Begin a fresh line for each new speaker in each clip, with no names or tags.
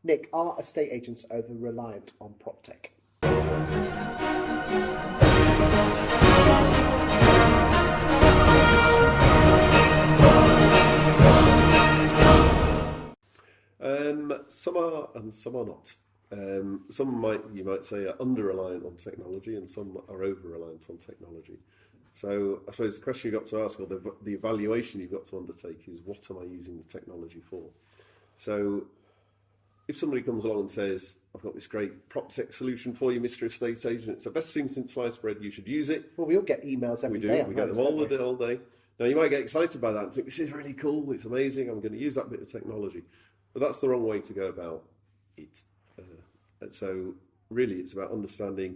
Nick, are estate agents over-reliant on PropTech?
Some are and some are not. Some you might say are under-reliant on technology, and some are over-reliant on technology. So I suppose the question you've got to ask, or the evaluation you've got to undertake, is what am I using the technology for? So if somebody comes along and says, I've got this great PropTech solution for you, Mr. Estate Agent, it's the best thing since sliced bread, you should use it.
Well, we all get emails every day.
We get them all day. Now, you might get excited by that and think, this is really cool, it's amazing, I'm going to use that bit of technology. But that's the wrong way to go about it. And so really it's about understanding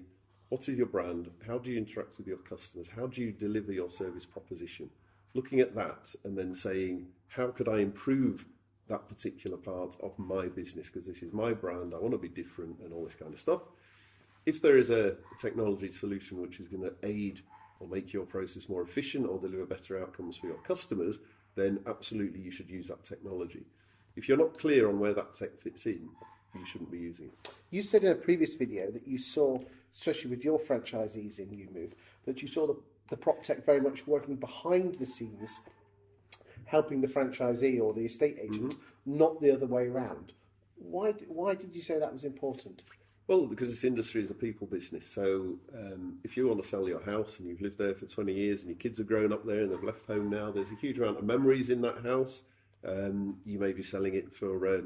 what is your brand, how do you interact with your customers, how do you deliver your service proposition, looking at that and then saying, how could I improve that particular part of my business, because this is my brand, I want to be different and all this kind of stuff. If there is a technology solution which is going to aid or make your process more efficient or deliver better outcomes for your customers, then absolutely you should use that technology. If you're not clear on where that tech fits in, you shouldn't be using it.
You said in a previous video that you saw, especially with your franchisees in EweMove, that you saw the PropTech very much working behind the scenes, helping the franchisee or the estate agent, not the other way around. Why did you say that was important?
Well, because this industry is a people business. So if you want to sell your house and you've lived there for 20 years and your kids have grown up there and they've left home now, there's a huge amount of memories in that house. You may be selling it for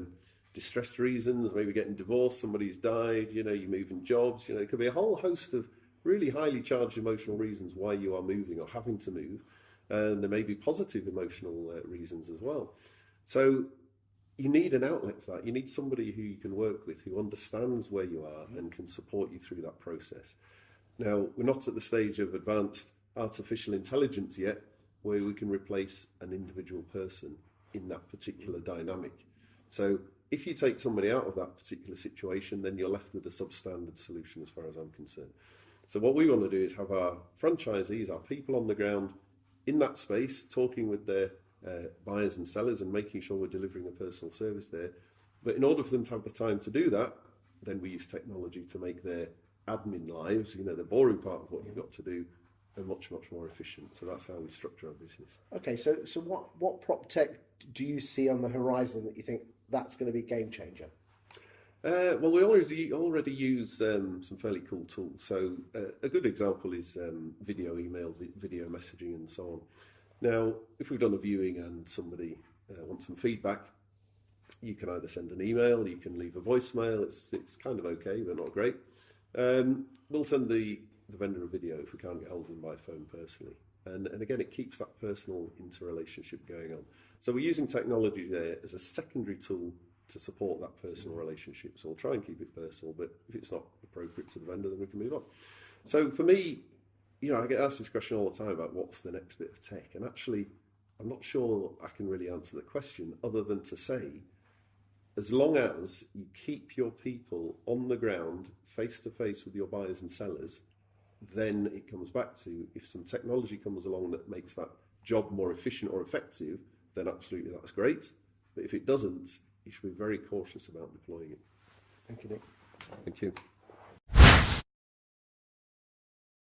distressed reasons, maybe getting divorced, somebody's died, you're moving jobs, it could be a whole host of really highly charged emotional reasons why you are moving or having to move. And there may be positive emotional reasons as well. So you need an outlet for that. You need somebody who you can work with, who understands where you are and can support you through that process. Now, we're not at the stage of advanced artificial intelligence yet, where we can replace an individual person in that particular dynamic. So if you take somebody out of that particular situation, then you're left with a substandard solution as far as I'm concerned. So what we want to do is have our franchisees, our people on the ground in that space, talking with their buyers and sellers and making sure we're delivering a personal service there. But in order for them to have the time to do that, then we use technology to make their admin lives, the boring part of what you've got to do, much, much more efficient. So that's how we structure our business.
Okay, so what PropTech do you see on the horizon that you think that's going to be a game changer?
Well, we already use some fairly cool tools. So a good example is video email, video messaging and so on. Now, if we've done a viewing and somebody wants some feedback, you can either send an email, you can leave a voicemail. It's kind of okay, but not great. We'll send the vendor a video if we can't get hold of them by phone personally. And again, it keeps that personal interrelationship going on. So we're using technology there as a secondary tool to support that personal relationship. So we'll try and keep it personal, but if it's not appropriate to the vendor, then we can move on. So for me, I get asked this question all the time about what's the next bit of tech. And actually, I'm not sure I can really answer the question other than to say, as long as you keep your people on the ground, face to face with your buyers and sellers, then it comes back to, if some technology comes along that makes that job more efficient or effective, then absolutely that's great. But if it doesn't, you should be very cautious about deploying it.
Thank you, Nick.
Thank you.